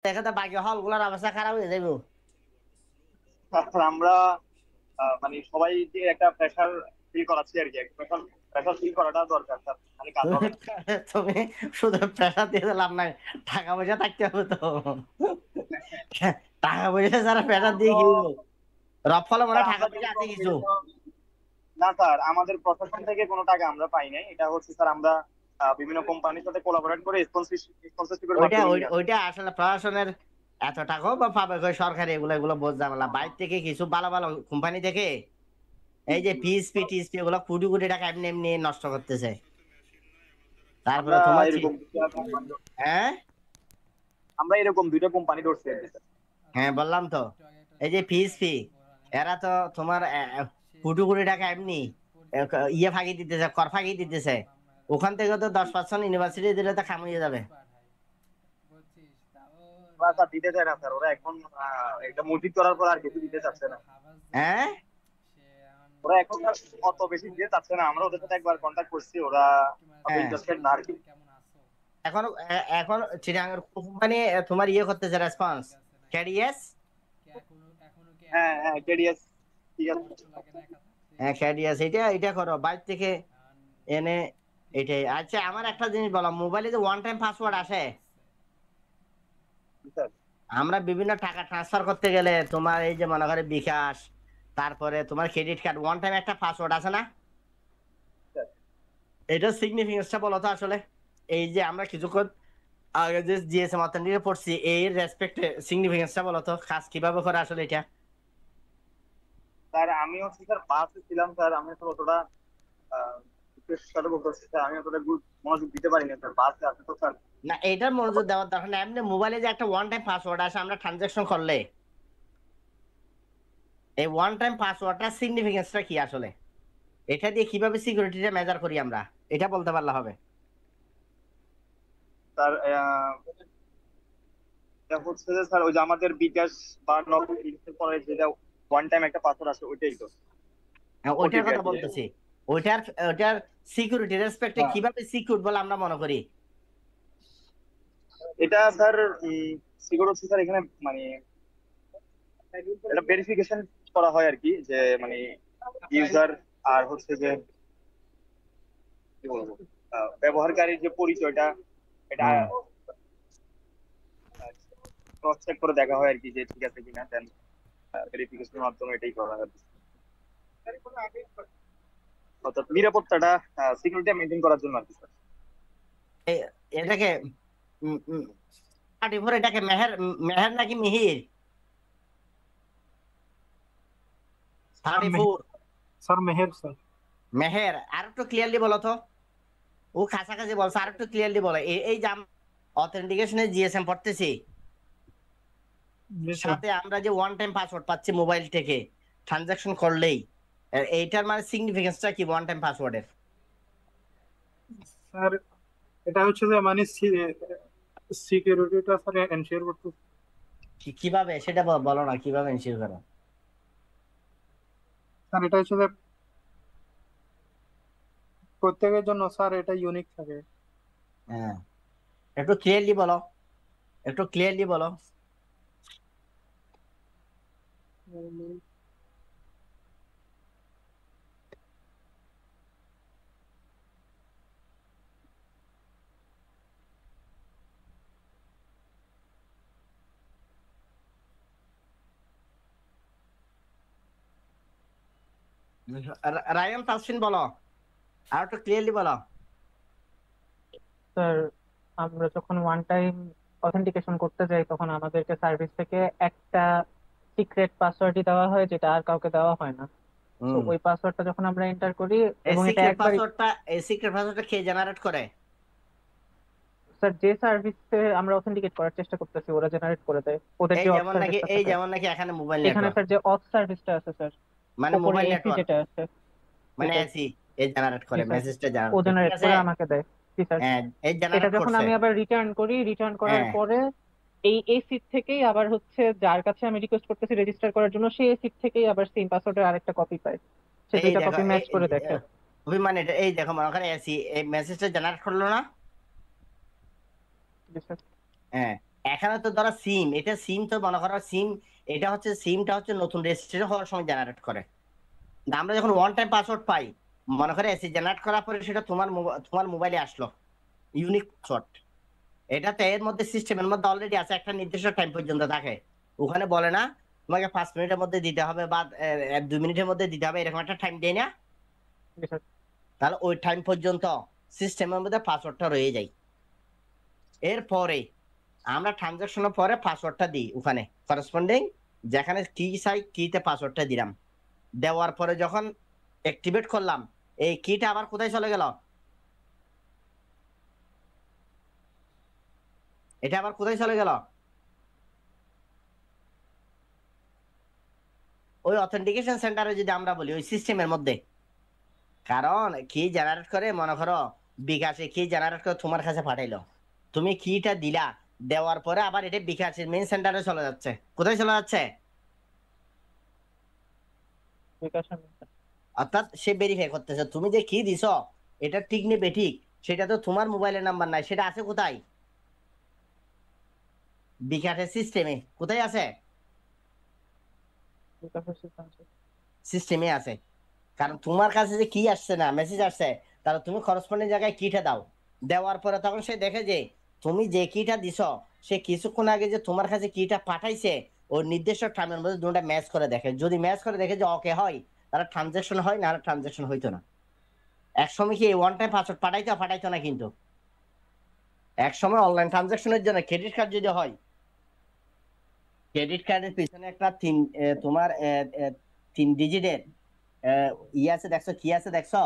দেখে তো বাকি হলগুলোর অবস্থা খারাপ হয়ে যাইব। আর আমরা মানে সবাই যে একটা প্রেশার ফিল করাচ্ছি আর কি, প্রেশার প্রেশার ফিল করাটা দরকার স্যার, মানে কাজ তুমি হবে না। তুমি শুধু প্রেশার দিয়ে লাভ নাই, টাকা পয়সা থাকতে হবে তো। টাকা পয়সা ছাড়া প্রেশার দিয়ে তো কি হইব? রফলে মনে স্যার হয় টাকা আমরা পয়সা যেরকম আছে কিছু। বিভিন্ন, না স্যার আমাদের প্রশাসন থেকে কোনো টাকা আমরা পাই নাই, এটা হচ্ছে স্যার আমরা বিভিন্ন কোম্পানির সাথে কোলাবোরেট করে স্পন্সরশিপের ওইটা মাধ্যমে নিয়ে আসি। ওইটা আসলে প্রশাসনের এত টাকাও বা পাবে কই, সরকারি এগুলো এগুলো বোঝ ঝামেলা। বাইরে থেকে কিছু ভালো ভালো কোম্পানি থেকে এই যে পিএসপি টিএসপি এগুলো কোটি কোটি টাকা এমনি এমনি নষ্ট করতেছে। তারপরে আমরা তোমার এরকম দুইটা কোম্পানি হ্যাঁ আমরা এরকম দুইটা কোম্পানি ধরছি আর কি স্যার। হ্যাঁ বললাম তো, এই যে পিএসপি এরা তো তোমার কোটি কোটি টাকা এমনি ইয়ে ফাঁকি দিতেছে, কর ফাঁকি দিতেছে। ওখান থেকে তো 10% ইউনিভার্সিটি দিলে তো খামিয়ে যাবে। ওরা স্যার দিতে চায় না স্যার, ওরা এখন একটা মসজিদ করার পর আর কিছু দিতে চাচ্ছে না। হ্যাঁ ওরা এখন আর অত বেশি দিতে চাচ্ছে না, আমরা ওদের সাথে একবার কন্ট্যাক্ট করছি, ওরা অত হ্যাঁ ইন্টারেস্টেড না আর কি। এখন এখন চিটাগাঙ্গের কোম্পানি তোমার ইয়ে করতেছে রেসপন্স ক্যারিয়াস। হ্যাঁ হ্যাঁ কেডিএস, ঠিক আছে। হ্যাঁ ক্যারিয়াস, এটা এটা করো বাইরে থেকে এনে। এটাই আচ্ছা। আমার একটা জিনিস বলো, মোবাইলে যে ওয়ান টাইম পাসওয়ার্ড আসে, স্যার আমরা বিভিন্ন টাকা ট্রান্সফার করতে গেলে তোমার এই যে মনে করে বিকাশ, তারপরে তোমার ক্রেডিট কার্ড, ওয়ান টাইম একটা পাসওয়ার্ড আছে না? স্যার এটা সিগনিফিকেন্সটা বলো তো আসলে। এই যে আমরা কিছুক্ষণ আগে যে জিএসএম অথেন্টিকে পড়ছি, এই রেসপেক্টে সিগনিফিকেন্সটা বলো তো, কাজ কিভাবে করে আসলে এটা। স্যার আমি হচ্ছে স্যার বাসে ছিলাম স্যার, আমি তো অতটা সাথে বলতে স্যার, আমি অতটা মনোযোগ দিতে পারি না স্যার, বাসে আছে তো স্যার। না এটার মনোযোগ দেওয়ার দরকার নেই, এমনি মোবাইলে যে একটা ওয়ান টাইম পাসওয়ার্ড আছে আমরা ট্রানজাকশন করলে, এই ওয়ান টাইম পাসওয়ার্ডটা সিগনিফিকেন্সটা কি আসলে, এটা দিয়ে কিভাবে সিকিউরিটিটা মেজার করি আমরা, এটা বলতে পারলে হবে। স্যার এটা হচ্ছে যে স্যার ওই যে আমাদের বিকাশ বা নগদ বিকাশের পরে যেটা ওয়ান টাইম একটা পাসওয়ার্ড আছে, ওইটাই তো হ্যাঁ, ওইটার ওটিপি আর কথা কি। বলতেছি। ওইটার ওইটার সিকিউরিটি রেসপেক্টে হ্যাঁ কিভাবে সিকিউর বলে আমরা মনে করি। এটা স্যার সিকিউর হচ্ছে স্যার এখানে, মানে এটা ভেরিফিকেশন করা হয় আর কি, যে মানে ইউজার আর হচ্ছে যে কি বলবো, ব্যবহারকারীর যে পরিচয়টা, এটা হুম। ক্রস চেক করে দেখা হয় আর কি, যে ঠিক আছে কিনা, দেন ভেরিফিকেশনের মাধ্যমে এটাই করা হয়। অর্থাৎ নিরাপত্তাটা, সিকিউরিটি মেনটেন করার জন্য আর কি স্যার। এটাকে 34, এটাকে মেহের, মেহের নাকি Mihir? Sir 34 sir Meher sir. Meher, আর একটু ক্লিয়ারলি বলো তো। ও কাছাকাছি বলছো, আর একটু ক্লিয়ারলি বলো। এই যে অথেন্টিকেশনে জিএসএম পড়তেছি, জি স্যার। সাথে আমরা যে ওয়ান টাইম পাসওয়ার্ড পাচ্ছি মোবাইল থেকে ট্রানজাকশন করলেই, এইটার মানে সিগনিফিকেন্সটা কি ওয়ান টাইম পাসওয়ার্ডের? স্যার এটা হচ্ছে যে মানে সিকিউরিটিটা স্যার এনশিওর করতে। কিভাবে সেটা বলো না, কিভাবে এনশিওর করো। স্যার এটা হচ্ছে যে প্রত্যেকের জন্য স্যার এটা ইউনিক থাকে। হ্যাঁ একটু ক্লিয়ারলি বলো, একটু ক্লিয়ারলি বলো। উম, রায়ান তাসফিন বলো, আর একটু ক্লিয়ারলি বলো। স্যার আমরা যখন ওয়ান টাইম অথেন্টিকেশন করতে যাই তখন আমাদেরকে সার্ভিস থেকে একটা সিক্রেট পাসওয়ার্ডই দেওয়া হয়, যেটা আর কাউকে দেওয়া হয় না। তো হুম। ওই পাসওয়ার্ডটা যখন আমরা এন্টার করি এই এবং এটা সিক্রেট একবারই, পাসওয়ার্ডটা, এই সিক্রেট পাসওয়ার্ডটা কে জেনারেট করে? স্যার যে সার্ভিসে আমরা অথেন্টিকেট করার চেষ্টা করতেছি ওরা জেনারেট করে দেয়, ওদের এই যে অথ যেমন নাকি, সার্ভিসটা এই থাকে। যেমন নাকি এখানে মোবাইল এখানে নেটওয়ার্ক, স্যার যে অথ সার্ভিসটা আছে স্যার, মানে উপরে মোবাইল এসি নেটওয়ার্ক, যেটা আছে, মানে এটাই। এসি এই জেনারেট জি করে, স্যার, মেসেজটা ও জেনারেট করে, ঠিক জেনারেট আছে। করে আমাকে দেয়। জি স্যার। হ্যাঁ এই এটা জেনারেট যখন করছে। আমি আবার রিটার্ন করি, রিটার্ন করার হ্যাঁ পরে এই সিট থেকেই আবার হচ্ছে যার কাছে আমি রিকোয়েস্ট করতেছি রেজিস্টার করার জন্য, সেই সিট থেকেই আবার সেম পাসওয়ার্ডের আরেকটা কপি পাই। সে এই দুইটা দেখো কপি এই ম্যাচ করে দেখে। অভিমান, এটা এই দেখো মনে করে এসি এই মেসেজটা জেনারেট করলো না। জি স্যার। হ্যাঁ এখানে তো ধরো সিম, এটা সিম তো মনে করো সিম, এটা হচ্ছে সিমটা হচ্ছে নতুন রেজিস্ট্রেশন হওয়ার সময় জেনারেট করে। আমরা যখন ওয়ান টাইম পাসওয়ার্ড পাই, মনে করে এসি জেনারেট করার পরে সেটা তোমার মোবাইলে আসলো ইউনিক পাসওয়ার্ড, এটাতে এর মধ্যে সিস্টেমের মধ্যে অলরেডি আছে একটা নির্দিষ্ট টাইম পর্যন্ত থাকে। ওখানে বলে না তোমাকে 5 মিনিটের মধ্যে দিতে হবে বা 2 মিনিটের মধ্যে দিতে হবে, এরকম একটা টাইম দেয় না? জি স্যার। তাহলে ওই টাইম পর্যন্ত সিস্টেমের মধ্যে পাসওয়ার্ডটা রয়ে যায়। এরপরে আমরা ট্রানজাকশনের পরে পাসওয়ার্ডটা দিই ওখানে করসপন্ডিং, যেখানে কি চাই কিতে পাসওয়ার্ডটা দিলাম। দেওয়ার পরে যখন অ্যাক্টিভেট করলাম, এই কিটা আবার কোথায় চলে গেল? এটা আবার কোথায় চলে গেল? ওই অথেন্টিকেশন সেন্টারে যদি আমরা বলি ওই সিস্টেমের মধ্যে। কারণ কি জেনারেট করে, মনে করো বিকাশে কি জেনারেট করে তোমার কাছে পাঠাইলো, তুমি কিটা দিলা, দেওয়ার পরে আবার এটা বিকাশের মেইন সেন্টারে চলে যাচ্ছে। কোথায় চলে যাচ্ছে? বিকাশের অর্থাৎ সে ভেরিফাই করতেছে তুমি যে কি দিছ এটা ঠিক নেবে ঠিক, সেটা তো তোমার মোবাইলের নাম্বার নাই, সেটা আছে কোথায়? বিকাশের সিস্টেমে। কোথায় আছে? বিকাশের সিস্টেম স্যার। সিস্টেমে আছে। কারণ তোমার কাছে যে কি আসছে না মেসেজ আসছে, তাহলে তুমি করসপন্ডিং জায়গায় কিটা দাও। দেওয়ার পরে তখন সে দেখে যে তুমি যে কিটা দিছ, সে কিছুক্ষণ আগে যে তোমার কাছে কিটা পাঠাইছে ওই নির্দিষ্ট টাইমের মধ্যে দুটো ম্যাচ করে দেখে। যদি ম্যাচ করে দেখে যে ওকে হয়, তাহলে ট্রানজাকশন হয়, না ট্রানজাকশন হইতো না। একসময় কি ওয়ান টাইম পাসওয়ার্ড পাঠাইতো না কিন্তু। একসময় অনলাইন ট্রানজাকশনের জন্য ক্রেডিট কার্ড যদি হয়, ক্রেডিট কার্ডের পিছনে একটা তোমার 3 ডিজিটের ই আছে দেখছো, কি আছে দেখছো?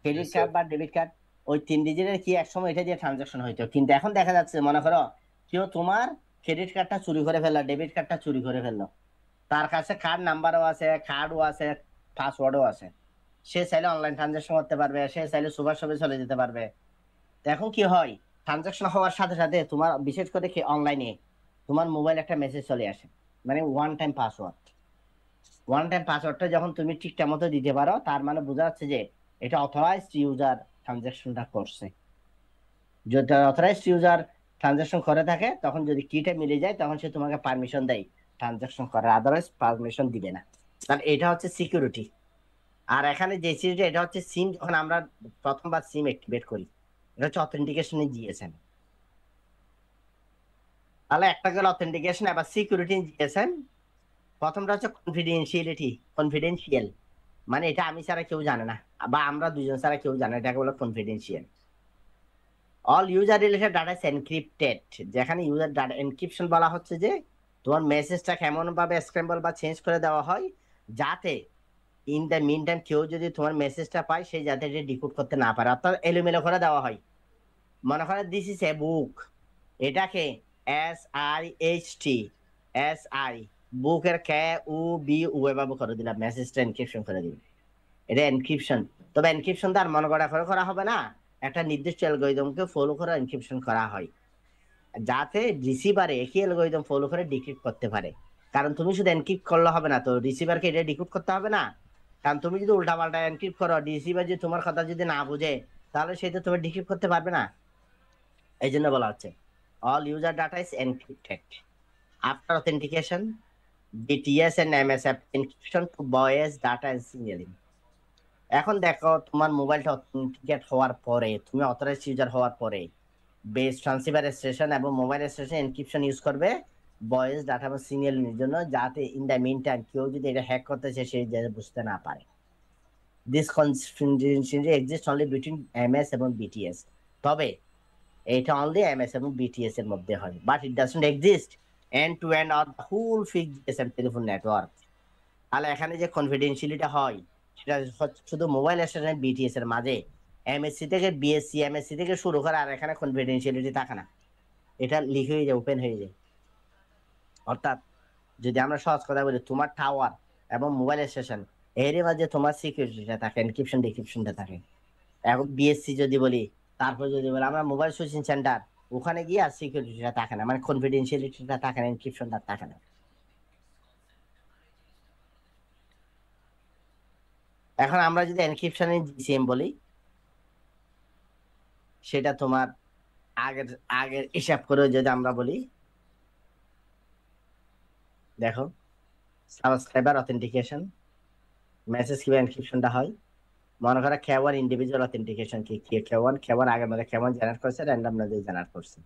ক্রেডিট কার্ড বা ডেবিট কার্ড, ওই 3 ডিজিটের কি একসময় এটা দিয়ে ট্রানজাকশন হইতো। কিন্তু এখন দেখা যাচ্ছে মনে করো কেউ তোমার ক্রেডিট কার্ডটা চুরি করে ফেললো, ডেবিট কার্ডটা চুরি করে ফেললো, তার কাছে কার্ড নাম্বারও আছে, কার্ডও আছে, পাসওয়ার্ডও আছে। সে চাইলে অনলাইন ট্রানজাকশন করতে পারবে, সে চাইলে সুপার শপে চলে যেতে পারবে। তো এখন কি হয়, ট্রানজাকশন হওয়ার সাথে সাথে তোমার বিশেষ করে কি অনলাইনে তোমার মোবাইল একটা মেসেজ চলে আসে, মানে one time password. One time পাসওয়ার্ডটা যখন তুমি ঠিকঠাক মতো দিতে পারো, তার মানে বোঝা যাচ্ছে যে এটা অথরাইজড ইউজার ট্রানজাকশনটা করছে। যদি অথরাইজড ইউজার ট্রানজাকশন করে থাকে, তখন যদি কিটা মিলে যায় তখন সে তোমাকে পারমিশন দেয় ট্রানজাকশন করার, আদারওয়াইজ পারমিশন দিবে না। কারণ এটা হচ্ছে সিকিউরিটি। আর এখানে যে সিরিজটা, এটা হচ্ছে সিম, যখন আমরা প্রথমবার সিম অ্যাক্টিভেট করি, এটা হচ্ছে অথেন্টিকেশনে জিএসএম। তাহলে একটা গেল অথেন্টিকেশন, আবার সিকিউরিটি জিএসএম। প্রথমটা হচ্ছে কনফিডেন্সিয়ালিটি, কনফিডেন্সিয়াল, মানে এটা আমি ছাড়া কেউ জানে না, বা আমরা দুজন ছাড়া কেউ জানে না, এটাকে বলে confidential. All user related data is encrypted, যেখানে ইউজার ডাটা এনক্রিপশন বলা হচ্ছে যে তোমার মেসেজটা কেমন ভাবে স্ক্র্যাম্বল বা চেঞ্জ করে দেওয়া হয়, যাতে ইন দ্য মিন টাইম কেউ যদি তোমার মেসেজটা পায়, সে যাতে এটা ডিকোড করতে না পারে, অর্থাৎ এলোমেলো করে দেওয়া হয়। মনে করো দিস ইজ এ বুক, এটাকে SIHT, SI, বুকের KUBU এভাবে করে দিলাম, মেসেজটা এনক্রিপশন করে দিলাম, এটা এনক্রিপশন। তবে এনক্রিপশন তো আর মনে করা হবে না, একটা নির্দিষ্ট অ্যালগরিদমকে ফলো করে এনক্রিপশন করা হয়, যাতে রিসিভারে একই অ্যালগরিদম ফলো করে ডিক্রিপ্ট করতে পারে। কারণ তুমি শুধু এনক্রিপ্ট করলে হবে না, তো রিসিভারকে এটা ডিক্রিপ্ট করতে হবে না। কারণ তুমি যদি উল্টাপাল্টা এনক্রিপ্ট করো, রিসিভার যদি তোমার কথা যদি না বুঝে, তাহলে সেটা তুমি ডিক্রিপ্ট করতে পারবে না। এই জন্য বলা হচ্ছে all user data is encrypted after authentication, BTS and MSF encryption to voice data and signaling। এখন দেখো তোমার মোবাইলটা অথেন্টিকেট হওয়ার পরে, তুমি অথরাইজড ইউজার হওয়ার পরে, বেস ট্রান্সিভার স্টেশন এবং মোবাইল স্টেশন এনক্রিপশন ইউজ করবে ভয়েস ডাটা এবং সিগন্যালের জন্য, যাতে ইন দ্য মিন টাইম কেউ যদি এটা হ্যাক করতে চায় সে যাতে বুঝতে না পারে। This confidentiality exist only between MS এবং BTS। তবে এটা অনলি MS এবং BTS এর মধ্যে হয়, but it doesn't exist end to end on the whole fixed GSM telephone network. তাহলে এখানে যে কনফিডেন্সিয়ালিটি হয়, সেটা শুধু মোবাইল স্টেশন BTS এর মাঝে, MSC থেকে BSC, MSC থেকে শুরু করে, আর এখানে কনফিডেন্সিয়ালিটি থাকে না, এটা লিক হয়ে যায়, ওপেন হয়ে যায়। অর্থাৎ যদি আমরা সহজ কথা বলি, তোমার টাওয়ার এবং মোবাইল স্টেশন এর মাঝে তোমার সিকিউরিটিটা থাকে, এনক্রিপশন ডিক্রিপশনটা থাকে। এখন BSC যদি বলি, তারপর যদি বলি আমরা মোবাইল সুইচিং সেন্টার, ওখানে গিয়ে আর সিকিউরিটিটা থাকে না, মানে কনফিডেন্সিয়ালিটিটা থাকে না, এনক্রিপশনটা থাকে না। এখন আমরা যদি এনক্রিপশনের GCM বলি, সেটা তোমার আগের আগের হিসাব করে যদি আমরা বলি, দেখো সাবস্ক্রাইবার অথেন্টিকেশন, মেসেজ কিভাবে এনক্রিপশনটা হয়। মনে করো K1 ইন্ডিভিজুয়াল অথেন্টিকেশন কি, K1 আগের মধ্যে K1 জেনারেট করছে, র্যান্ডম নদী জেনারেট করছে।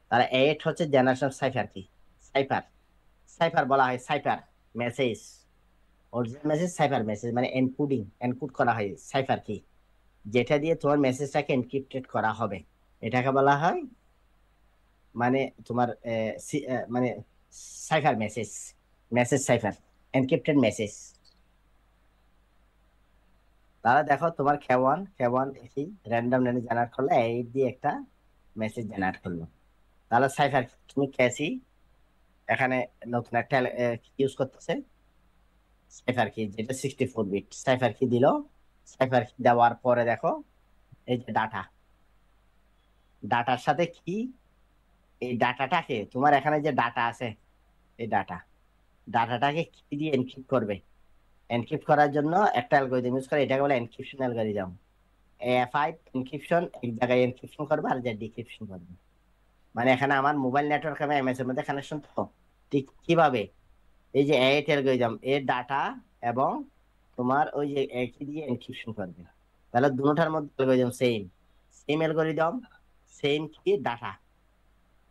তাহলে 8 হচ্ছে জেনারেশন সাইফার কি, সাইফার, সাইফার বলা হয় cipher message, original message cipher message মানে এনকোড করা হয় সাইফার কি, যেটা দিয়ে তোমার মেসেজটাকে এনক্রিপ্টেড করা হবে, এটাকে বলা হয় মানে তোমার মানে cipher message, message cipher, encrypted message. তাহলে দেখো তোমার K1 এই র্যান্ডম নামে জেনারেট করলো, 8 দিয়ে একটা মেসেজ জেনারেট করলো। তাহলে সাইফার তুমি ক্যাসি এখানে নতুন একটা ইউজ করতেছে সাইফার কি, যেটা 64 বিট সাইফার কি দিল। সাইফার কি দেওয়ার পরে দেখো এই যে ডাটার সাথে কি, এই ডাটাটাকে তোমার এখানে যে ডাটা আছে, এই ডাটাটাকে কি দিয়ে এনক্রিপ্ট করবে। এনক্রিপ্ট করার জন্য একটা অ্যালগরিদম ইউজ করে, এটাকে বলে এনক্রিপশন অ্যালগরিদম। A5 এনক্রিপশন এক জায়গায় এনক্রিপশন করবে আর যে ডিক্রিপশন করবে। মানে এখানে আমার মোবাইল নেটওয়ার্ক এবং এমএস এর মধ্যে কানেকশন, তো ঠিক কিভাবে এই যে 8 অ্যালগরিদম এর ডাটা এবং তোমার ওই যে একই দিয়ে এনক্রিপশন করবে। তাহলে দুটোটার মধ্যে অ্যালগরিদম সেম অ্যালগরিদম, সেম কি ডাটা।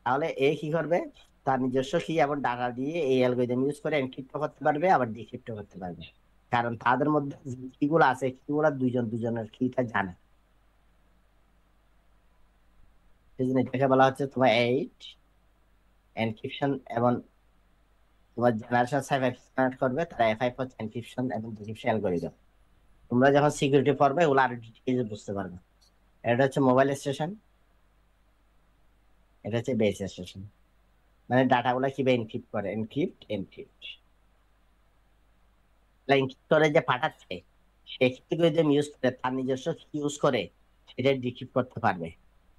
তাহলে এ কি করবে, তার নিজস্ব কি এবং ডাটা দিয়ে এই অ্যালগরিদম ইউজ করে এনক্রিপ্ট করতে পারবে আবার ডিক্রিপ্ট করতে পারবে। কারণ তাদের মধ্যে কিগুলো আছে, কিগুলো দুজনের কিটা জানে। সেই জন্য এটাকে বলা হচ্ছে তোমার 8 এনক্রিপশন এবং তোমার জেনারেশন সাইফার কানেক্ট করবে, তারা A5 হচ্ছে এনক্রিপশন এবং ডিক্রিপশন অ্যালগরিদম। তোমরা যখন সিকিউরিটি পড়বে ওগুলো আরো ডিটেইলস বুঝতে পারবে। এটা হচ্ছে মোবাইল স্টেশন, এটা হচ্ছে বেস স্টেশন। মানে ডাটাগুলো কিভাবে এনক্রিপ্ট করে, এনক্রিপ্ট করে যে পাঠাচ্ছে, সে অ্যালগরিদম ইউজ করে তার নিজস্ব ইউজ করে সেটা ডিক্রিপ্ট করতে পারবে।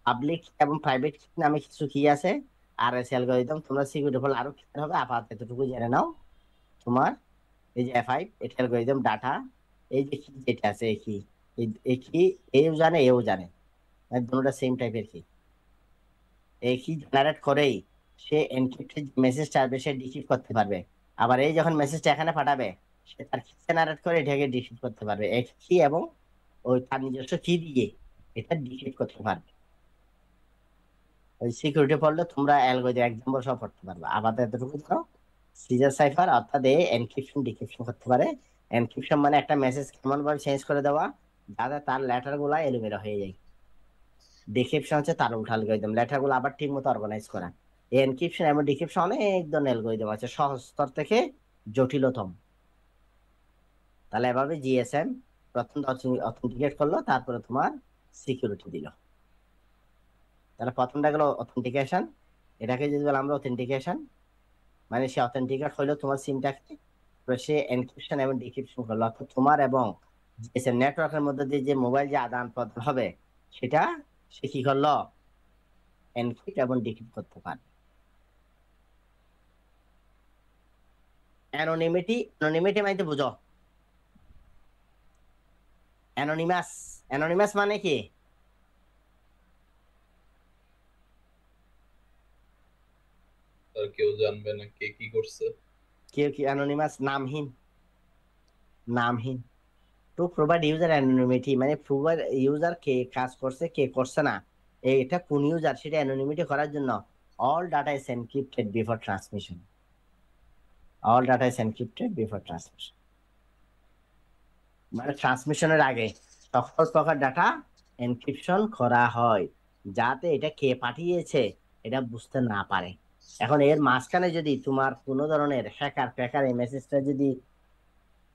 পাবলিক এবং প্রাইভেট নামে কিছু কি আছে, RS অ্যালগরিদম। তোমরা সিকিউরিটি পড়লে আরো ক্লিয়ার হবে, আপাতত এতটুকু জেনে নাও। তোমার এই যে A5 এটা অ্যালগরিদম ডাটা, এই যে কি যেটা আছে কি, এই কি এও জানে এও জানে, মানে দুটোটা সেম টাইপের কি, এই কি জেনারেট করেই সে এনক্রিপ্টেড মেসেজটা আসবে সে ডিক্রিপ্ট করতে পারবে। আবার এই যখন মেসেজটা এখানে পাঠাবে, সে তার কি জেনারেট করে এটাকে ডিক্রিপ্ট করতে পারবে, এক কি এবং ওই তার নিজস্ব কি দিয়ে এটা ডিক্রিপ্ট করতে পারবে। ওই সিকিউরিটি পড়লে তোমরা অ্যালগরিদম এক্সাম্পল সহ পড়তে পারবে। আপাতত এতটুকু ধরো, সিজার সাইফার অর্থাৎ এনক্রিপশন ডিক্রিপশন করতে পারে। এনক্রিপশন মানে একটা মেসেজ কেমন ভাবে চেঞ্জ করে দেওয়া যাতে তার লেটার গুলা এলোমেলো হয়ে যায়। ডিক্রিপশন হচ্ছে তার উল্টা অ্যালগরিদম, লেটার গুলো আবার ঠিক মতো অর্গানাইজ করা। এই এনক্রিপশন এবং ডিক্রিপশন অনেক ধরনের অ্যালগরিদম আছে, সহজ স্তর থেকে জটিলতম। তাহলে এভাবে জিএসএম প্রথম অথেন্টিকেট করলো, তারপরে তোমার সিকিউরিটি দিল। তাহলে প্রথমটা গেল অথেন্টিকেশন, এটাকে যদি বলে আমরা অথেন্টিকেশন, মানে সে অথেন্টিকেট হইলো তোমার সিমটাকে, সে এনক্রিপশন এবং ডিক্রিপশন করলো, অর্থাৎ তোমার এবং জিএসএম নেটওয়ার্কের মধ্যে দিয়ে যে মোবাইল যে আদান প্রদান হবে সেটা সে কি করলো, এনক্রিপ্ট এবং ডিক্রিপ্ট করতে পারে। অ্যানোনিমিটি মানে তো বুঝো, অ্যানোনিমাস মানে কি, আর কেউ জানবে না কে কি করছে। কেউ কি অ্যানোনিমাস নামহীন টু প্রোভাইড ইউজার অ্যানোনিমিটি, মানে প্রোভাইড ইউজার কে কাজ করছে কে করছে না, এটা কোন ইউজার সেটা অ্যানোনিমিটি করার জন্য all data is encrypted before transmission, মানে ট্রান্সমিশনের আগে সকল প্রকার ডাটা এনক্রিপশন করা হয় যাতে এটা কে পাঠিয়েছে এটা বুঝতে না পারে। এখন এর মাঝখানে যদি তোমার কোনো ধরনের হ্যাকার এই মেসেজটা যদি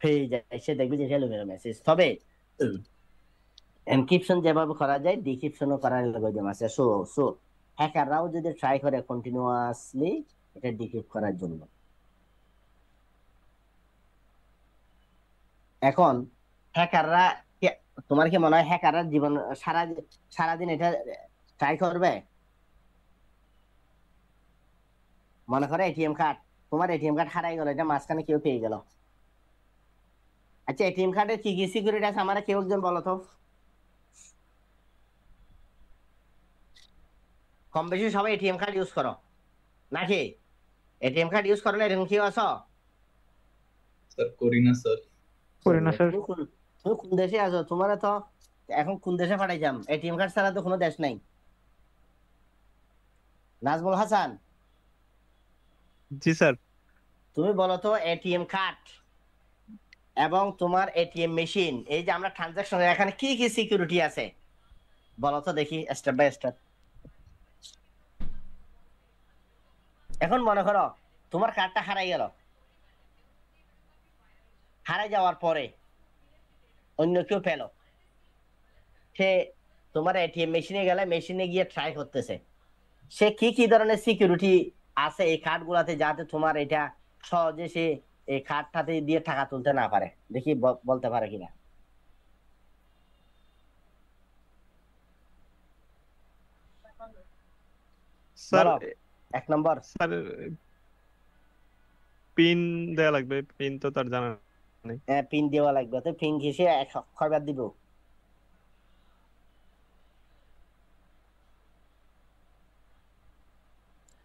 পেয়ে যায়, সে দেখবে যে এটা মেসেজ। তবে এনক্রিপশন যেভাবে করা যায় ডিক্রিপশনও করার অ্যালগরিদম আছে। সো হ্যাকাররাও যদি ট্রাই করে কন্টিনিউয়াসলি এটা ডিক্রিপ্ট করার জন্য। এখন হ্যাকাররা, তোমার কি মনে হয় হ্যাকাররা জীবন সারাদিন এটা ট্রাই করবে? মনে করে এটিএম কার্ড, তোমার এটিএম কার্ড হারাই গেল, এটা মাঝখানে কেউ পেয়ে গেল। আচ্ছা এটিএম কার্ডের কি কি সিকিউরিটি আছে আমার কেউ একজন বলো তো। কম বেশি সবাই এটিএম কার্ড ইউজ করো নাকি? এটিএম কার্ড ইউজ করো না এরকম কেউ আছো? স্যার করি না স্যার। করি না স্যার। তুমি কোন দেশে আছো? তোমার তো এখন কোন দেশে পাঠাইছাম? এটিএম কার্ড ছাড়া তো কোনো দেশ নাই। নাজমুল হাসান, জি স্যার। তুমি বলো তো এটিএম কার্ড এবং তোমার এটিএম মেশিন, এই যে আমরা ট্রানজাকশন, এখানে কি কি সিকিউরিটি আছে বলো তো দেখি স্টেপ বাই স্টেপ। এখন মনে করো তোমার কার্ডটা হারাই গেল, হারাই যাওয়ার পরে অন্য কেউ পেল, সে তোমার এটিএম মেশিনে গেলে মেশিনে গিয়ে ট্রাই করতেছে, সে কি কি ধরনের সিকিউরিটি আছে এই কার্ড গুলাতে যাতে তোমার এটা সহজে সে এই কার্ডটাতে দিয়ে টাকা তুলতে না পারে, দেখি বলতে পারে কিনা। স্যার বলো। এক নম্বর, স্যার পিন দেয়া লাগবে, পিন তো তার জানা নেই। পিন দেওয়া লাগবে, তো পিন ঘিসে কয়বার দিব?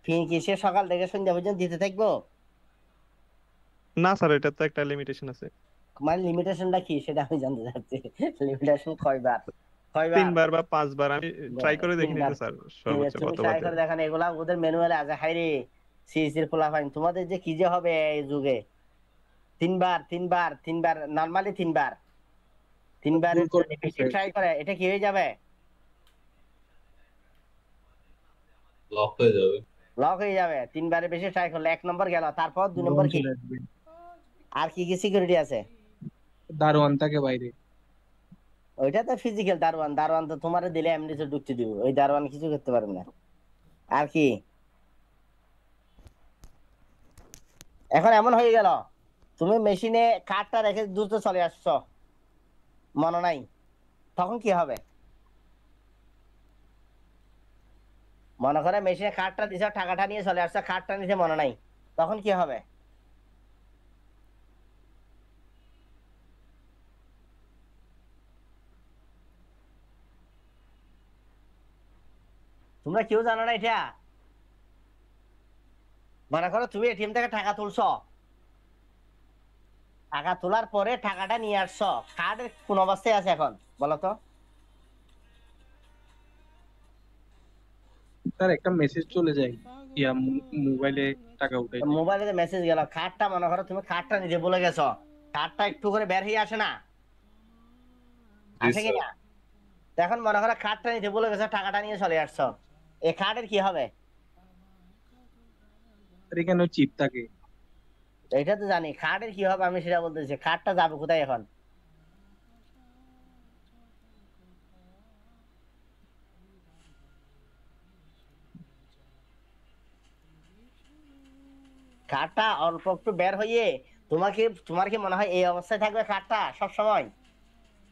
পিন ঘিসে সকাল থেকে সন্ধ্যা পর্যন্ত দিতে থাকবো? না স্যার, এটা তো একটা লিমিটেশন আছে। মানে লিমিটেশনটা কি সেটা আমি জানতে চাচ্ছি। লিমিটেশন কয়বার? 3 বার বা 5 বার আমি ট্রাই করে দেখিনি তো স্যার, সর্বোচ্চ তুমি কতবার ট্রাই করে দেব। দেখেন, এগুলা ওদের ম্যানুয়ালে আছে। হাই রে সিএসির পোলাপাইন, তোমাদের যে কি যে হবে এই যুগে। 3 বার নরমালি 3 বার, 3 বারের যদি বেশি ট্রাই করে এটা কি হয়ে যাবে? লক হয়ে যাবে। লক হয়ে যাবে। 3 বারের বেশি ট্রাই করলে 1 নম্বর গেল। তারপর 2 নম্বর কি? আর কি কি সিকিউরিটি আছে? দারোয়ান থাকে বাইরে। ওইটা তো ফিজিক্যাল দারোয়ান, দারোয়ান তো তোমার দিলে এমনি তো ঢুকতে দিব, ওই দারোয়ান কিছু করতে পারবে না। আর কি? এখন এমন হয়ে গেল তুমি মেশিনে কার্ডটা রেখে দ্রুত চলে আসছো, মনে নাই, তখন কি হবে? মনে করে মেশিনে কার্ডটা দিছো, টাকাটা নিয়ে চলে আসছো, কার্ডটা নিতে মনে নাই, তখন কি হবে? তোমরা কেউ জানো না এটা? মনে করো তুমি এটিএম থেকে টাকা তুলছো, টাকা তোলার পরে টাকাটা নিয়ে আসছো, কার্ডের কোন অবস্থায় আছে এখন বলো তো? তার একটা মেসেজ চলে যায় মোবাইলে টাকা উঠাইতে। মোবাইলে মেসেজ গেল, কার্ডটা মনে করো তুমি কার্ডটা নিতে ভুলে গেছো, কার্ডটা একটু করে বের হয়ে আসে না, জি আসে স্যার। কিনা? এখন মনে করো কার্ডটা নিতে ভুলে গেছো, টাকাটা নিয়ে চলে আসছো, এই কার্ডের কি হবে? আর এখানে চিপ থাকে। এটা তো জানি, কার্ডের কি হবে আমি সেটা বলতেছি, কার্ডটা যাবে কোথায় এখন? কার্ডটা অল্প একটু বের হইয়ে তোমার কি মনে হয় এই অবস্থায় থাকবে কার্ডটা সব সময়?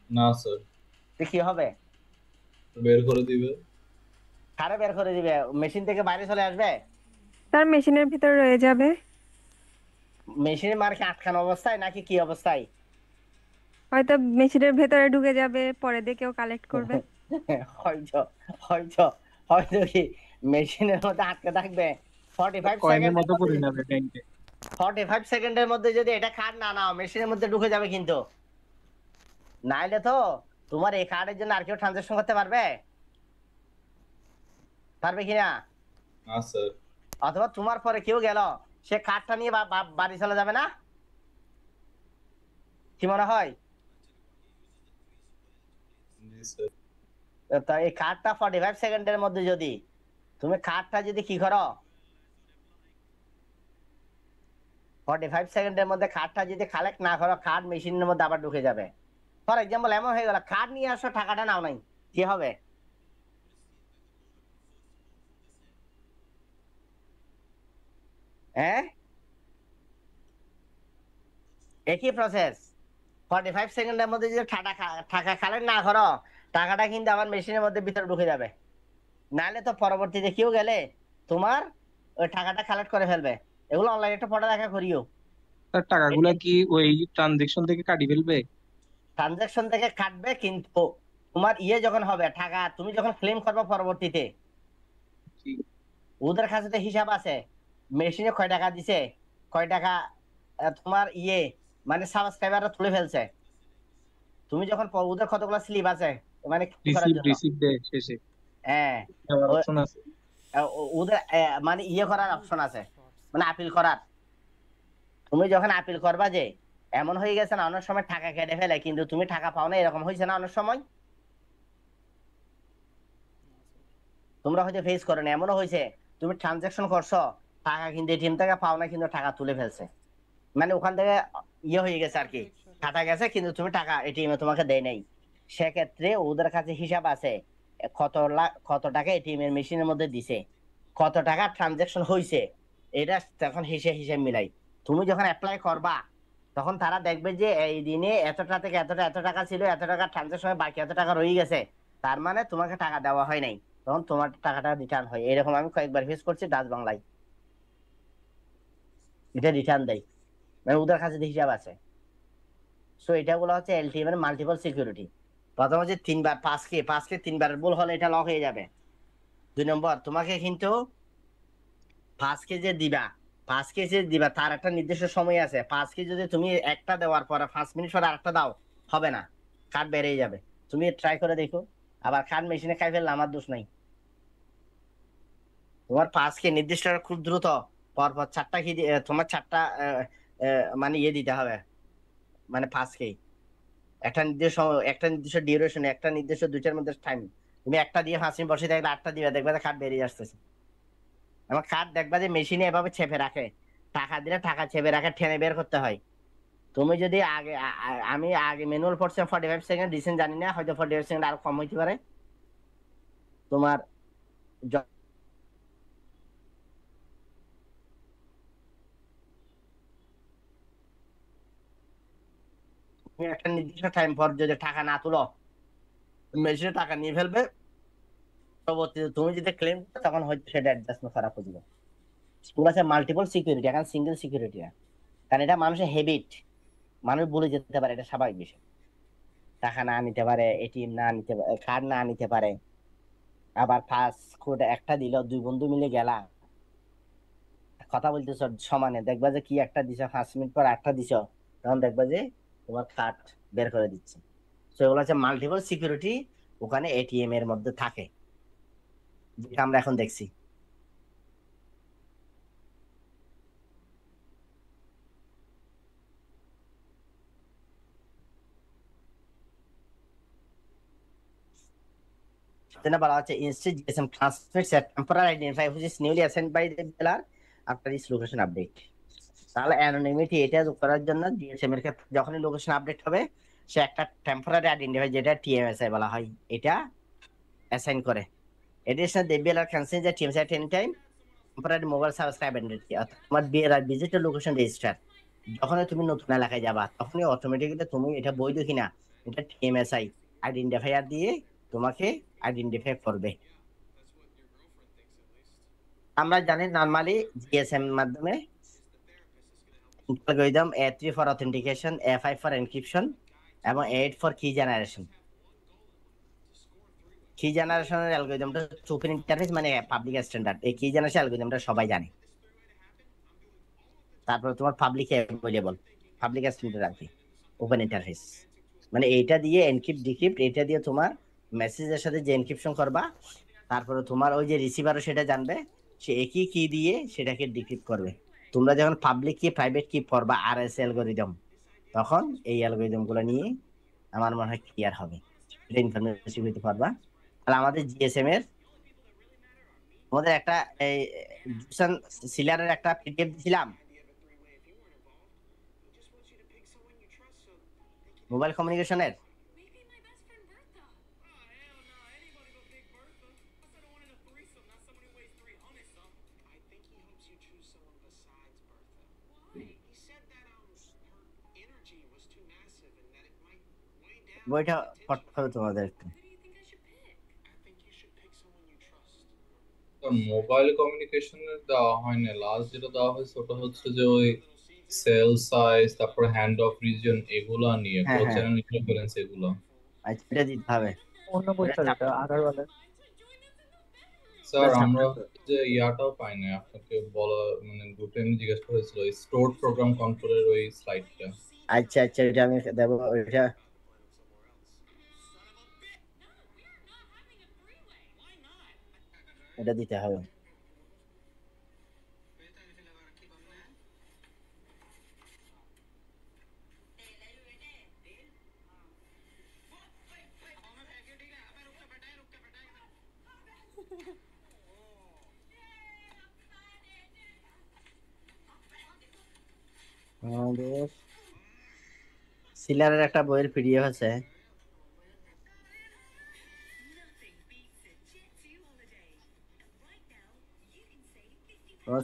না স্যার, তো কি হবে? বের করে দিবে। কারে বের করে দিবে? মেশিন থেকে বাইরে চলে আসবে? তার মেশিনের ভিতরে রয়ে যাবে। মেশিনের মার কি আটকানো অবস্থায় নাকি কি অবস্থায়? হয়তো মেশিনের ভেতরে ঢুকে যাবে, পরে দিয়ে কেউ কালেক্ট করবে। হয়তো হয়তো হয়তো কি মেশিনের মধ্যে আটকে থাকবে 45 কয়েনের মতো পড়ে সেকেন্ড, যাবে ব্যাংকে। 45 সেকেন্ডের মধ্যে যদি এটা কার্ড না নাও মেশিনের মধ্যে ঢুকে যাবে, কিন্তু নাইলে তো তোমার এই কার্ডের জন্য আর কেউ ট্রানজাকশন করতে পারবে? পারবে কিনা? না স্যার। অথবা তোমার পরে কেউ গেল, সে কার্ডটা নিয়ে বাড়ি চলে যাবে না? কি মনে হয়? জি স্যার। তা এই কার্ডটা 45 সেকেন্ডের মধ্যে যদি তুমি কার্ডটা যদি কি করো, 45 সেকেন্ডের মধ্যে কার্ডটা যদি কালেক্ট না করো, কার্ড মেশিনের মধ্যে আবার ঢুকে যাবে। ফর এক্সাম্পল এমন হয়ে গেল কার্ড নিয়ে আসো, টাকাটা নাও নাই, কি হবে? হ্যাঁ, একই প্রসেস। 45 সেকেন্ডের মধ্যে যদি টাকা কালেক্ট না করো, টাকাটা কিন্তু আবার মেশিনের মধ্যে ভিতরে ঢুকে যাবে, নাহলে তো পরবর্তীতে কেউ গেলে তোমার ওই টাকাটা কালেক্ট করে ফেলবে। এগুলো অনলাইনে একটা পড়ালেখা করিও। তার টাকাগুলা কি ওই ট্রানজেকশন থেকে কাটি ফেলবে? ট্রানজাকশন থেকে কাটবে, কিন্তু তোমার ইয়ে যখন হবে টাকা, তুমি যখন ক্লেম করবে পরবর্তীতে, কি ওদের কাছে তো হিসাব আছে, মেশিনে কয় টাকা দিছে, কয় টাকা তোমার মানে সাবস্ক্রাইবাররা তুলে ফেলছে। তুমি যখন ওদের কতগুলো স্লিপ আছে মানে কি করার জন্য, রিসিভ দেয় শেষে হ্যাঁ আবার ও- অপশন আছে। ওদের মানে করার অপশন আছে, মানে আপিল করার। তুমি যখন আপিল করবা, যে এমন হয়ে গেছে না অনেক সময় টাকা কেটে ফেলে কিন্তু তুমি টাকা পাও না, এরকম হয়েছে না অনেক সময়? তোমরা হয়তো ফেস করো না, এমনও হয়েছে তুমি ট্রানজাকশন করছো, টাকা কিন্তু এটিএম থেকে পাও না, কিন্তু টাকা তুলে ফেলছে, মানে ওখান থেকে হয়ে গেছে আর কি, কাটা গেছে কিন্তু তুমি টাকা এটিএম এ তোমাকে দেয় নাই। সেক্ষেত্রে ওদের কাছে হিসাব আছে কত টাকা এটিএম এর মেশিনের মধ্যে দিছে, কত টাকা ট্রানজাকশন হয়েছে, এটা তখন হিসাব মিলাই তুমি যখন অ্যাপ্লাই করবা, তখন তারা দেখবে যে এই দিনে এতটা থেকে এত টাকা ছিল, এত টাকা ট্রানজাকশনে বাকি এত টাকা রয়ে গেছে, তার মানে তোমাকে টাকা দেওয়া হয় নাই, তখন তোমার টাকাটা রিটার্ন হয়। এরকম আমি কয়েকবার ফেস করছি ডাচ বাংলায়, এটা রিটার্ন দেয়, মানে ওদের কাছে যে হিসাব আছে। সো এটা গুলো হচ্ছে এলটিএম এর মাল্টিপল সিকিউরিটি। প্রথম হচ্ছে 3 বার পাঁচকে 3 বার ভুল হলে এটা লক হয়ে যাবে। 2 নম্বর, তোমাকে কিন্তু পাঁচকে যে দিবা তার একটা নির্দিষ্ট সময় আছে। পাঁচকে যদি তুমি একটা দেওয়ার পরে 5 মিনিট পরে আরেকটা দাও, হবে না, কার্ড বেরিয়ে যাবে। তুমি ট্রাই করে দেখো, আবার কার্ড মেশিনে খাই ফেললে আমার দোষ নাই। তোমার পাঁচকে নির্দিষ্ট খুব দ্রুত পরপর 4টা কি তোমার 4টা মানে দিতে হবে, মানে পাঁচকে একটা নির্দিষ্ট ডিউরেশন, একটা নির্দিষ্ট 2টার মধ্যে টাইম। তুমি একটা দিয়ে 5 মিনিট বসে থাকলে 8টা দিবে, দেখবে কার্ড বেরিয়ে আসতেছে। আমার কার্ড দেখবা যে মেশিনে এভাবে চেপে রাখে, টাকা দিলে টাকা চেপে রাখে, টেনে বের করতে হয়। তুমি যদি আমি আগে ম্যানুয়াল পড়ছি 45 সেকেন্ড, রিসেন্ট জানি না, হয়তো 45 সেকেন্ড আরো কম হইতে পারে। তোমার তুমি একটা নির্দিষ্ট টাইম পর যদি টাকা না তুলো, মেশিনে টাকা নিয়ে ফেলবে। পরবর্তীতে তুমি যদি ক্লেম করো, তখন হয়তো সেটা অ্যাডজাস্টমেন্ট করা খুঁজবে। স্কুল আছে মাল্টিপল সিকিউরিটি, এখন সিঙ্গেল সিকিউরিটি না, কারণ এটা মানুষের হ্যাবিট, মানুষ বলে যেতে পারে, এটা স্বাভাবিক বিষয়। টাকা না নিতে পারে, এটিএম না নিতে পারে, কার্ড না নিতে পারে, আবার ফার্স্ট কোড একটা দিল, 2 বন্ধু মিলে গেলা, কথা বলতেছ সমানে, দেখবা যে কি একটা দিছ, 5 মিনিট পর একটা দিছ, তখন দেখবা যে তোমার কার্ড বের করে দিচ্ছে। তো এগুলো হচ্ছে মাল্টিপল সিকিউরিটি, ওখানে এটিএম এর মধ্যে থাকে, যেটা আমরা এখন দেখছি। Then বলা হচ্ছে instead GSM transmits a temporary identifier which is newly assigned by the dealer after its location update. তাহলে অ্যানোনিমিটি এটা করার জন্য জিএসএম এর ক্ষেত্রে যখনই লোকেশন আপডেট হবে, সে একটা টেম্পোরারি আইডেন্টিফায়ার, যেটা টিএমএসআই বলা হয়, এটা অ্যাসাইন করে। Additional the dealer can change the TMSI at any time temporary mobile subscribe identity, অর্থাৎ তোমার ভিজিটর লোকেশন রেজিস্টার যখনই তুমি নতুন এলাকায় যাবা, তখনই অটোমেটিক্যালি তুমি এটা বৈধ কিনা এটা টিএমএসআই আইডেন্টিফায়ার দিয়ে তোমাকে আইডেন্টিফাই করবে। আমরা জানি নরমালি জিএসএম মাধ্যমে algorithm A3 for authentication, A5 for encryption এবং A8 ফর কি জেনারেশন। কি জেনারেশনের অ্যালগরিদমটা ওপেন ইন্টারফেস মানে পাবলিক স্ট্যান্ডার্ড, এই কি জেনারেশন অ্যালগরিদমটা সবাই জানে। তারপরে তোমার পাবলিক অ্যাভেলেবল, পাবলিক স্ট্যান্ডার্ড আর কি ওপেন ইন্টারফেস, মানে এইটা দিয়ে এনক্রিপ্ট ডিক্রিপ্ট, এটা দিয়ে তোমার মেসেজের সাথে যে এনক্রিপশন করবা, তারপরে তোমার ওই যে রিসিভারও সেটা জানবে, সে একই কি দিয়ে সেটাকে ডিক্রিপ্ট করবে। তোমরা যখন পাবলিক কি প্রাইভেট কি পড়বা আরএস অ্যালগরিদম, তখন এই অ্যালগরিদম গুলো নিয়ে আমার মনে হয় ক্লিয়ার হবে, এটা ইনফরমেশন দিতে পারবা। আর আমাদের জিএসএম এর আমাদের একটা এই সিলারের একটা পিডিএফ দিছিলাম, মোবাইল কমিউনিকেশনের। বইটা পড়তে হবে তোমাদের একটু। মোবাইল কমিউনিকেশনের দেওয়া হয়নি, লাস্ট যেটা দেওয়া হয়েছে ওটা হচ্ছে যে ওই সেল সাইজ, তারপর হ্যান্ড অফ রিজন, এগুলা নিয়ে পুরো চ্যানেল রেফারেন্স এগুলো। আচ্ছা, এটা দিতে হবে অন্য বইটা যেটা আগারওয়ালের। স্যার আমরা যে ইয়াটাও পাই না, আপনাকে বলা মানে গ্রুপে আমি জিজ্ঞেস করেছিল ওই স্টোর প্রোগ্রাম কন্ট্রোলের ওই স্লাইডটা। আচ্ছা আচ্ছা, এটা আমি দেবো, ওইটা এটা দিতে হবে। আমাদের সিলারের একটা বইয়ের পিডিএফ আছে,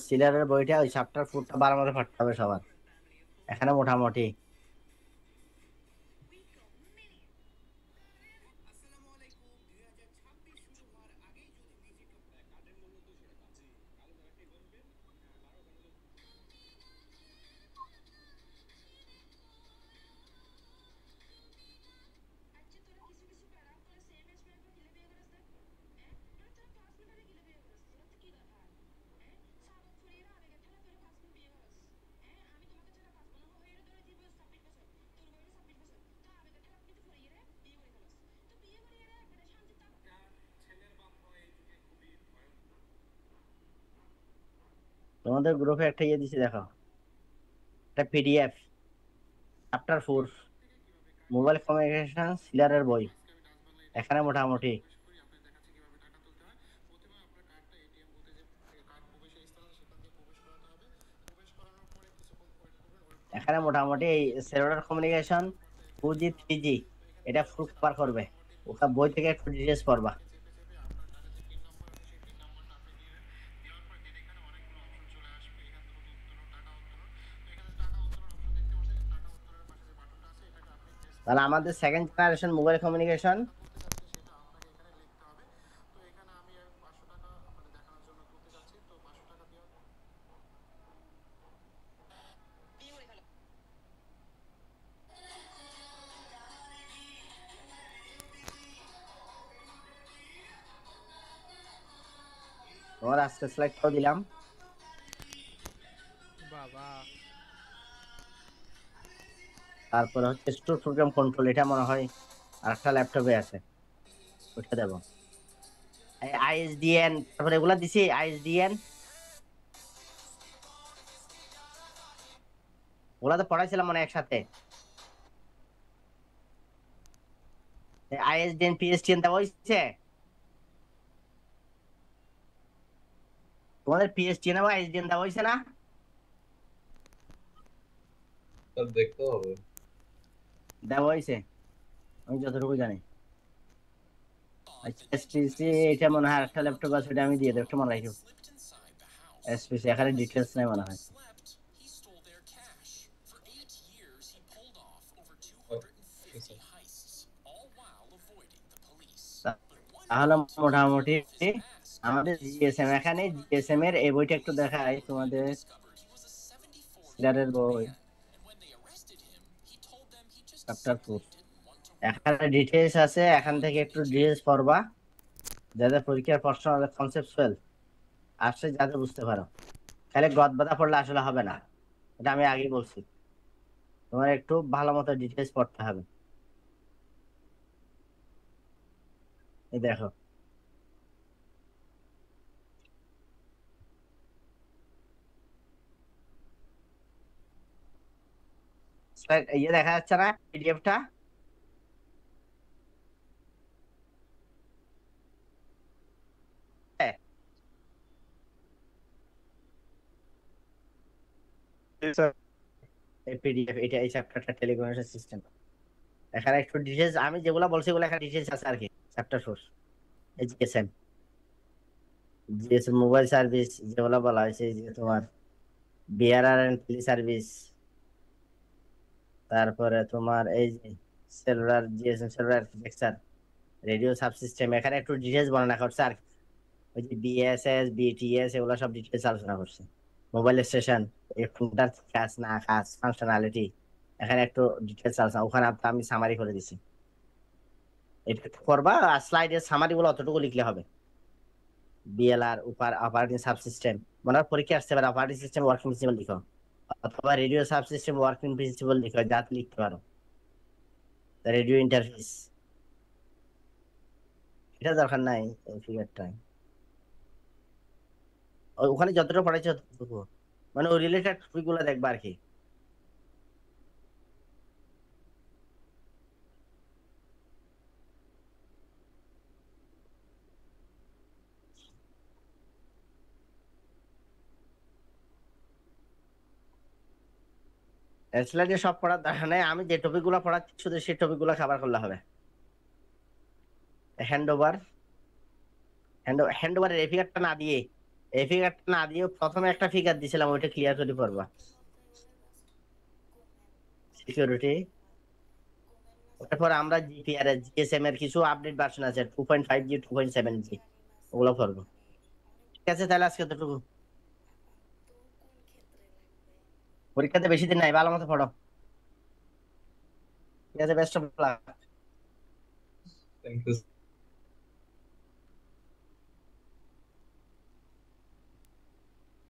সিলারের বইটা ওই চ্যাপ্টার 4টা 12 মতো পড়তে হবে সবার। এখানে মোটামুটি তোমাদের গ্রুপে একটা ইয়ে দিছি, দেখো একটা পিডিএফ, চ্যাপ্টার 4 মোবাইল কমিউনিকেশন সিলারের বই। এখানে মোটামুটি এই সেলুলার কমিউনিকেশন 2G 3G এটা ফুল কভার করবে। ওটা বই থেকে একটু ডিটেলস পড়বা। তাহলে আমাদের সেকেন্ড জেনারেশন মোবাইল কমিউনিকেশন তোমার আজকে স্লাইডটাও দিলাম। বাবা তারপরে হচ্ছে স্টোর প্রোগ্রাম কন্ট্রোল, এটা মনে হয় আরেকটা ল্যাপটপে আছে, ওটা দেবো। আইএসডিএন, তারপরে এগুলা দিছি আইএসডিএন, ওগুলা তো পড়াইছিলাম মানে একসাথে। আইএসডিএন পিএসটিএন দেওয়া হয়েছে তোমাদের, পিএসটিএন এবং আইএসডিএন দেওয়া হয়েছে না? তার দেখতে হবে। দেওয়া হয়েছে আমি যতটুকু জানি। আচ্ছা এসপিসি, এটা মনে হয় আরেকটা ল্যাপটপ আছে, এটা আমি দিয়ে দেবো, একটু মনে রাখো। এসপিসি এখানে ডিটেলস নাই মনে হয়। তাহলে মোটামুটি আমাদের জিএসএম, এখানে জিএসএম এর এই বইটা একটু দেখাই তোমাদের, সিলারের বই চ্যাপ্টার 4, এখানে ডিটেলস আছে, এখান থেকে একটু ডিটেলস পড়বা, যাতে পরীক্ষার প্রশ্ন কনসেপচুয়াল আসছে, যাতে বুঝতে পারো। খালি গদ বাঁধা পড়লে আসলে হবে না, এটা আমি আগেই বলছি। তোমার একটু ভালো মতো ডিটেলস পড়তে হবে। এই দেখো, ইয়ে দেখা যাচ্ছে না পিডিএফটা? স্যার এই পিডিএফ, এটা এই চ্যাপ্টারটা টেলিকমিউনিকেশন সিস্টেম। এখানে একটু ডিটেলস আমি যেগুলো বলছি ওগুলো এখানে ডিটেলস আছে আর কি। Chapter 4 GSM, GSM mobile service যেগুলো বলা হয়েছে, যে তোমার বিআরআর এন্ড টেলি সার্ভিস, তারপরে তোমার এই যে cellular GSM cellular architecture, radio subsystem, এখানে একটু ডিটেলস বর্ণনা করছে আর ওই যে বিএসএস বিটিএস এগুলো সব ডিটেলস আলোচনা করছে। মোবাইল স্টেশন, কোনটার কাজ না কাজ, ফাংশনালিটি, এখানে একটু ডিটেলস আলোচনা, ওখানে আমি সামারি করে দিছি। এটা করবা, আর স্লাইডের সামারি গুলো অতটুকু লিখলে হবে। বিএলআর অপারেটিং সাবসিস্টেম, মনে হয় পরীক্ষা আসতে পারে অপারেটিং সিস্টেম ওয়ার্কিং প্রিন্সিপাল লিখো, অথবা রেডিও সাবসিস্টেম ওয়ার্কিং প্রিন্সিপাল লিখো, যা লিখতে পারো। রেডিও ইন্টারফেস এটা দরকার নাই, এই ফিগারটা ওখানে যতটুকু পড়াইছে ততটুকু, মানে ওই রিলেটেড টপিক গুলো দেখবা আর কি। স্লাইডে সব পড়ার দরকার নেই, আমি যে টপিক গুলো পড়াচ্ছি শুধু সেই টপিক গুলো কভার করলে হবে। হ্যান্ড ওভার এর এই ফিগারটা না দিয়ে, এই ফিগারটা না দিয়ে প্রথমে একটা ফিগার দিছিলাম, ওইটা ক্লিয়ার করে পড়বা। সিকিউরিটি, তারপর আমরা জিপিআর এর জিএসএম এর কিছু আপডেট ভার্সন আছে 2.5G 2.7G, ওগুলো পড়বো। ঠিক আছে, তাহলে আজকে এতটুকু। পরীক্ষাতে বেশি দিন নাই, ভালো মতো পড়ো। ঠিক আছে, best of luck. Thank you.